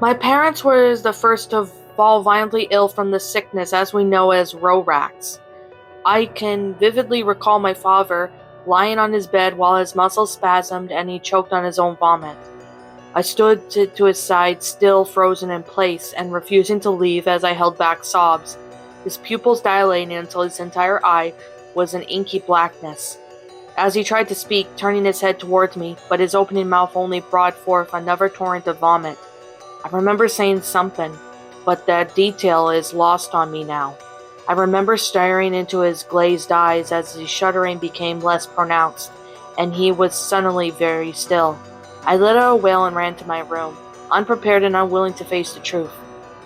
My parents were the first to fall violently ill from the sickness as we know as XoRax. I can vividly recall my father lying on his bed while his muscles spasmed and he choked on his own vomit. I stood to his side, still frozen in place and refusing to leave as I held back sobs, his pupils dilating until his entire eye was an inky blackness. As he tried to speak, turning his head towards me, but his opening mouth only brought forth another torrent of vomit. I remember saying something, but that detail is lost on me now. I remember staring into his glazed eyes as the shuddering became less pronounced, and he was suddenly very still. I let out a wail and ran to my room, unprepared and unwilling to face the truth.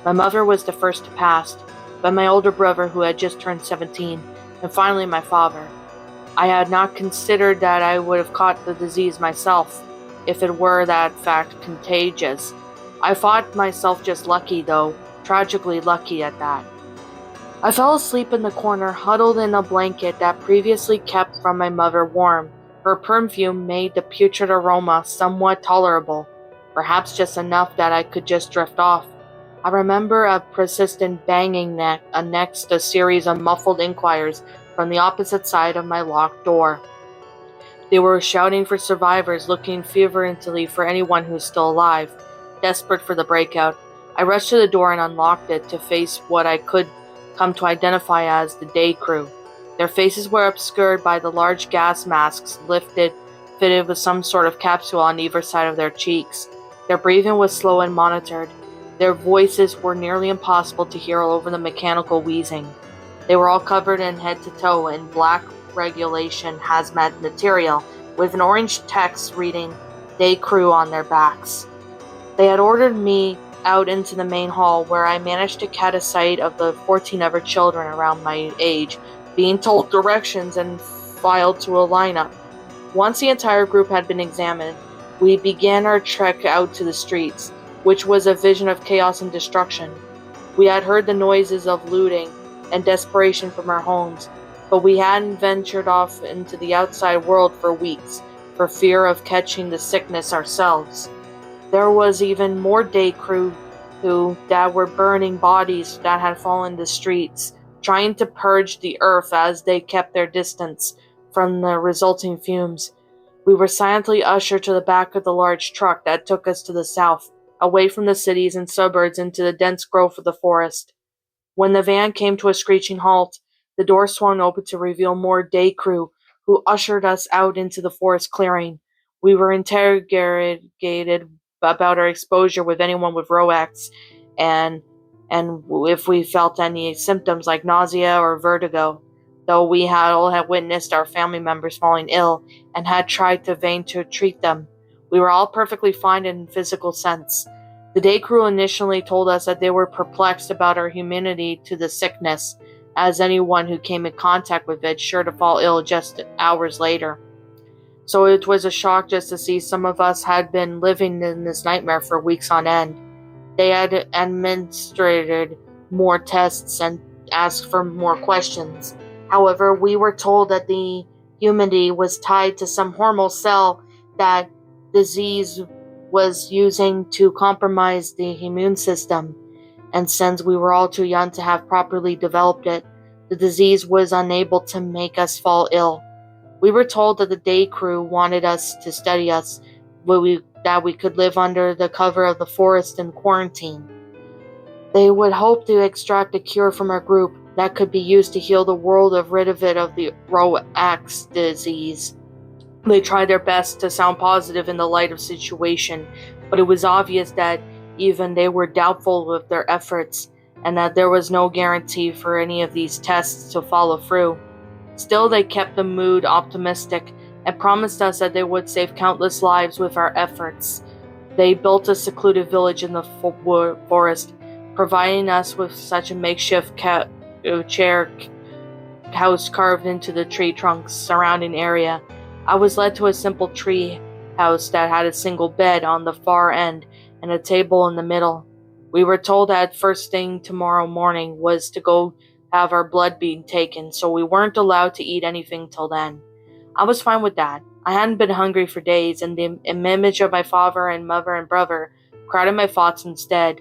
My mother was the first to pass, then my older brother who had just turned 17, and finally my father. I had not considered that I would have caught the disease myself, if it were that fact contagious. I thought myself just lucky, though, tragically lucky at that. I fell asleep in the corner, huddled in a blanket that previously kept from my mother warm. Her perfume made the putrid aroma somewhat tolerable, perhaps just enough that I could just drift off. I remember a persistent banging next a series of muffled inquiries from the opposite side of my locked door. They were shouting for survivors, looking fervently for anyone who was still alive. Desperate for the breakout, I rushed to the door and unlocked it to face what I could come to identify as the day crew. Their faces were obscured by the large gas masks fitted with some sort of capsule on either side of their cheeks. Their breathing was slow and monitored. Their voices were nearly impossible to hear all over the mechanical wheezing. They were all covered in head to toe in black regulation hazmat material with an orange text reading "Day Crew" on their backs. They had ordered me out into the main hall, where I managed to catch a sight of the 14 other children around my age, being told directions and filed to a lineup. Once the entire group had been examined, we began our trek out to the streets, which was a vision of chaos and destruction. We had heard the noises of looting and desperation from our homes, but we hadn't ventured off into the outside world for weeks, for fear of catching the sickness ourselves. There was even more day crew that were burning bodies that had fallen in the streets, trying to purge the earth as they kept their distance from the resulting fumes. We were silently ushered to the back of the large truck that took us to the south, away from the cities and suburbs into the dense growth of the forest. When the van came to a screeching halt, the door swung open to reveal more day crew who ushered us out into the forest clearing. We were interrogated about our exposure with anyone with ROX and if we felt any symptoms like nausea or vertigo, though we had all had witnessed our family members falling ill and had tried to vain to treat them. We were all perfectly fine in physical sense. The day crew initially told us that they were perplexed about our immunity to the sickness, as anyone who came in contact with it sure to fall ill just hours later. So it was a shock just to see some of us had been living in this nightmare for weeks on end. They had administered more tests and asked for more questions. However, we were told that the immunity was tied to some hormonal cell that disease was using to compromise the immune system, and since we were all too young to have properly developed it, the disease was unable to make us fall ill. We were told that the day crew wanted us to study us, that we could live under the cover of the forest in quarantine. They would hope to extract a cure from our group that could be used to heal the world rid of the ROX disease. They tried their best to sound positive in the light of the situation, but it was obvious that even they were doubtful of their efforts, and that there was no guarantee for any of these tests to follow through. Still, they kept the mood optimistic and promised us that they would save countless lives with our efforts. They built a secluded village in the forest, providing us with such a makeshift chair house carved into the tree trunks surrounding area. I was led to a simple tree house that had a single bed on the far end and a table in the middle. We were told that first thing tomorrow morning was to go have our blood being taken, so we weren't allowed to eat anything till then. I was fine with that. I hadn't been hungry for days, and the image of my father and mother and brother crowded my thoughts instead.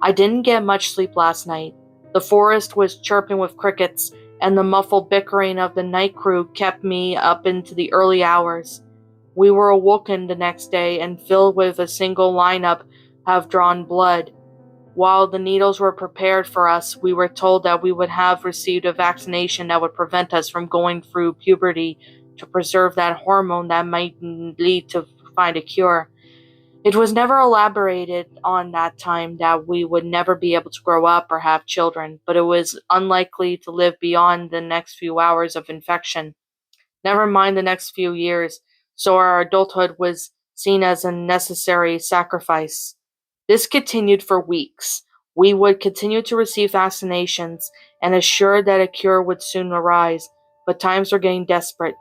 I didn't get much sleep last night. The forest was chirping with crickets, and the muffled bickering of the night crew kept me up into the early hours. We were awoken the next day and filled with a single lineup of drawn blood. While the needles were prepared for us, we were told that we would have received a vaccination that would prevent us from going through puberty to preserve that hormone that might lead to find a cure. It was never elaborated on that time that we would never be able to grow up or have children, but it was unlikely to live beyond the next few hours of infection. Never mind the next few years, so our adulthood was seen as a necessary sacrifice. This continued for weeks. We would continue to receive vaccinations and assured that a cure would soon arise, but times were getting desperate.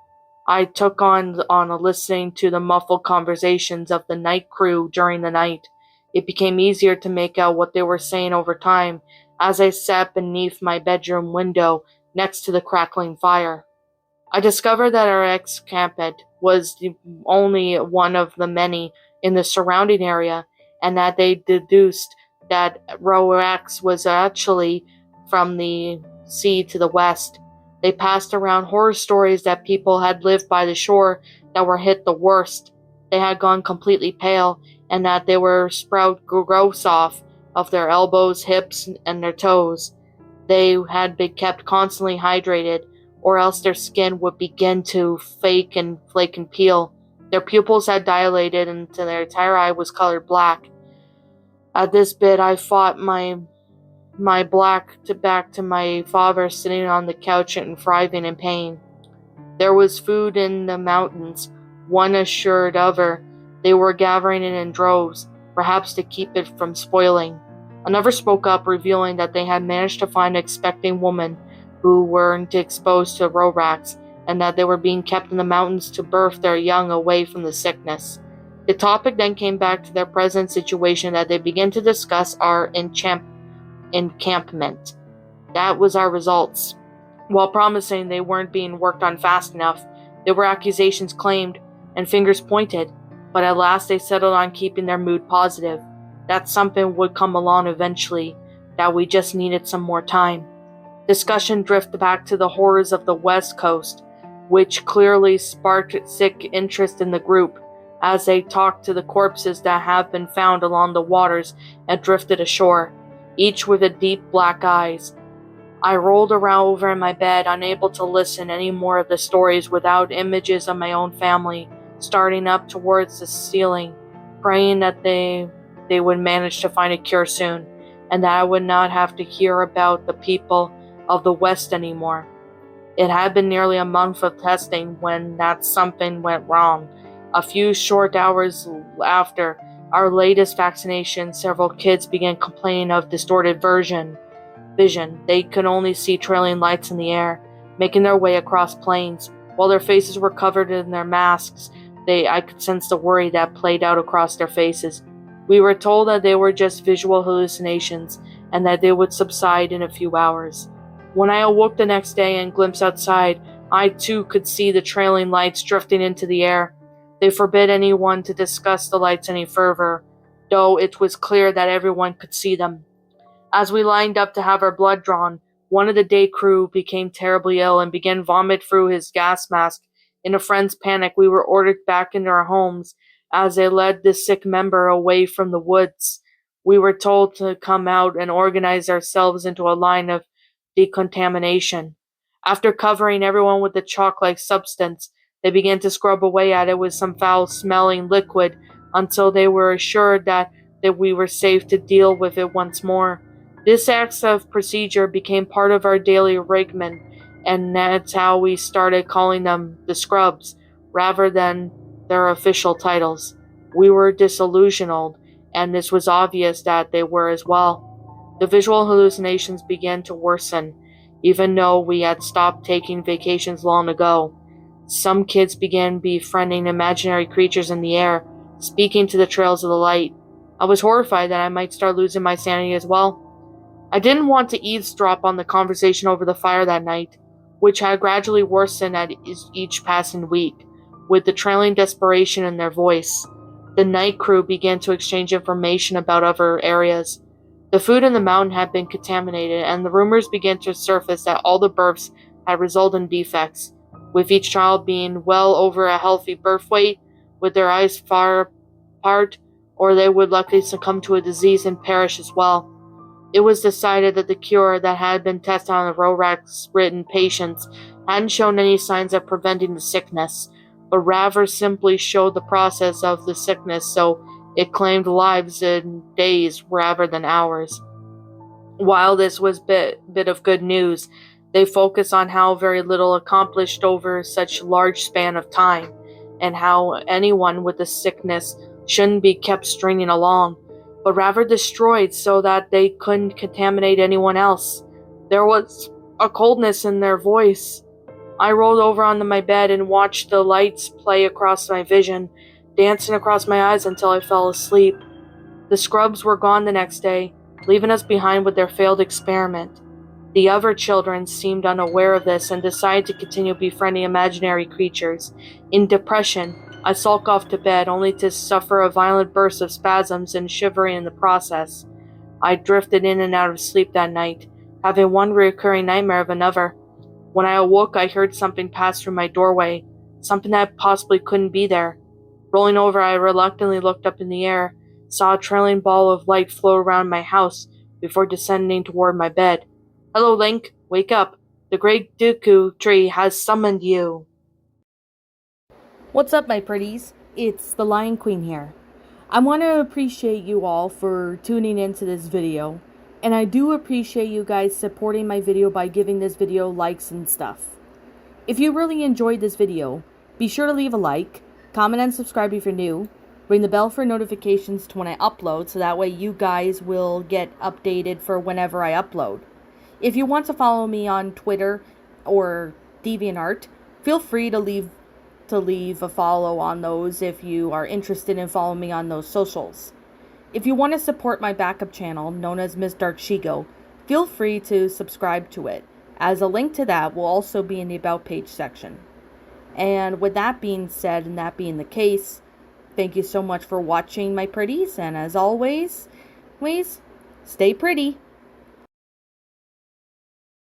I took on listening to the muffled conversations of the night crew during the night. It became easier to make out what they were saying over time as I sat beneath my bedroom window next to the crackling fire. I discovered that our ex-camped was the only one of the many in the surrounding area, and that they deduced that XoRax was actually from the sea to the west. They passed around horror stories that people had lived by the shore that were hit the worst. They had gone completely pale, and that they were sprout growths off of their elbows, hips, and their toes. They had been kept constantly hydrated, or else their skin would begin to flake and peel. Their pupils had dilated until their entire eye was colored black. At this bit, I fought my back to my father sitting on the couch and writhing in pain. There was food in the mountains, one assured other. They were gathering it in droves, perhaps to keep it from spoiling. Another spoke up, revealing that they had managed to find an expecting woman who weren't exposed to XoRax, and that they were being kept in the mountains to birth their young away from the sickness. The topic then came back to their present situation that they began to discuss our encampment. That was our results. While promising they weren't being worked on fast enough, there were accusations claimed and fingers pointed, but at last they settled on keeping their mood positive, that something would come along eventually, that we just needed some more time. Discussion drifted back to the horrors of the West Coast, which clearly sparked sick interest in the group, as they talked to the corpses that have been found along the waters and drifted ashore, each with a deep black eyes. I rolled around over in my bed, unable to listen any more of the stories without images of my own family, starting up towards the ceiling, praying that they would manage to find a cure soon, and that I would not have to hear about the people of the West anymore. It had been nearly a month of testing when that something went wrong. A few short hours after our latest vaccination, several kids began complaining of distorted vision. They could only see trailing lights in the air, making their way across plains. While their faces were covered in their masks, I could sense the worry that played out across their faces. We were told that they were just visual hallucinations, and that they would subside in a few hours. When I awoke the next day and glimpsed outside, I too could see the trailing lights drifting into the air. They forbid anyone to discuss the lights any further, though it was clear that everyone could see them. As we lined up to have our blood drawn, one of the day crew became terribly ill and began vomit through his gas mask. In a friend's panic, we were ordered back into our homes as they led the sick member away from the woods. We were told to come out and organize ourselves into a line of decontamination. After covering everyone with the chalk-like substance, they began to scrub away at it with some foul-smelling liquid until they were assured that we were safe to deal with it once more. This act of procedure became part of our daily regimen, and that's how we started calling them the Scrubs, rather than their official titles. We were disillusioned, and this was obvious that they were as well. The visual hallucinations began to worsen, even though we had stopped taking vacations long ago. Some kids began befriending imaginary creatures in the air, speaking to the trails of the light. I was horrified that I might start losing my sanity as well. I didn't want to eavesdrop on the conversation over the fire that night, which had gradually worsened at each passing week, with the trailing desperation in their voice. The night crew began to exchange information about other areas. The food in the mountain had been contaminated, and the rumors began to surface that all the births had resulted in defects, with each child being well over a healthy birth weight, with their eyes far apart, or they would likely succumb to a disease and perish as well. It was decided that the cure that had been tested on the XoRax-ridden patients hadn't shown any signs of preventing the sickness, but rather simply showed the process of the sickness, so it claimed lives in days rather than hours. While this was bit of good news, they focused on how very little accomplished over such a large span of time, and how anyone with the sickness shouldn't be kept stringing along, but rather destroyed so that they couldn't contaminate anyone else. There was a coldness in their voice. I rolled over onto my bed and watched the lights play across my vision, dancing across my eyes until I fell asleep. The scrubs were gone the next day, leaving us behind with their failed experiment. The other children seemed unaware of this and decided to continue befriending imaginary creatures. In depression, I sulk off to bed only to suffer a violent burst of spasms and shivering in the process. I drifted in and out of sleep that night, having one recurring nightmare of another. When I awoke, I heard something pass through my doorway, something that possibly couldn't be there. Rolling over, I reluctantly looked up in the air, saw a trailing ball of light float around my house before descending toward my bed. "Hello, Link. Wake up. The great Dooku tree has summoned you." What's up, my pretties? It's the Lion Queen here. I want to appreciate you all for tuning into this video, and I do appreciate you guys supporting my video by giving this video likes and stuff. If you really enjoyed this video, be sure to leave a like, comment and subscribe if you're new, ring the bell for notifications to when I upload so that way you guys will get updated for whenever I upload. If you want to follow me on Twitter or DeviantArt, feel free to leave a follow on those if you are interested in following me on those socials. If you want to support my backup channel, known as Miss Dark Shigo, feel free to subscribe to it, as a link to that will also be in the About page section. And with that being said, and that being the case, thank you so much for watching, my pretties, and as always, stay pretty.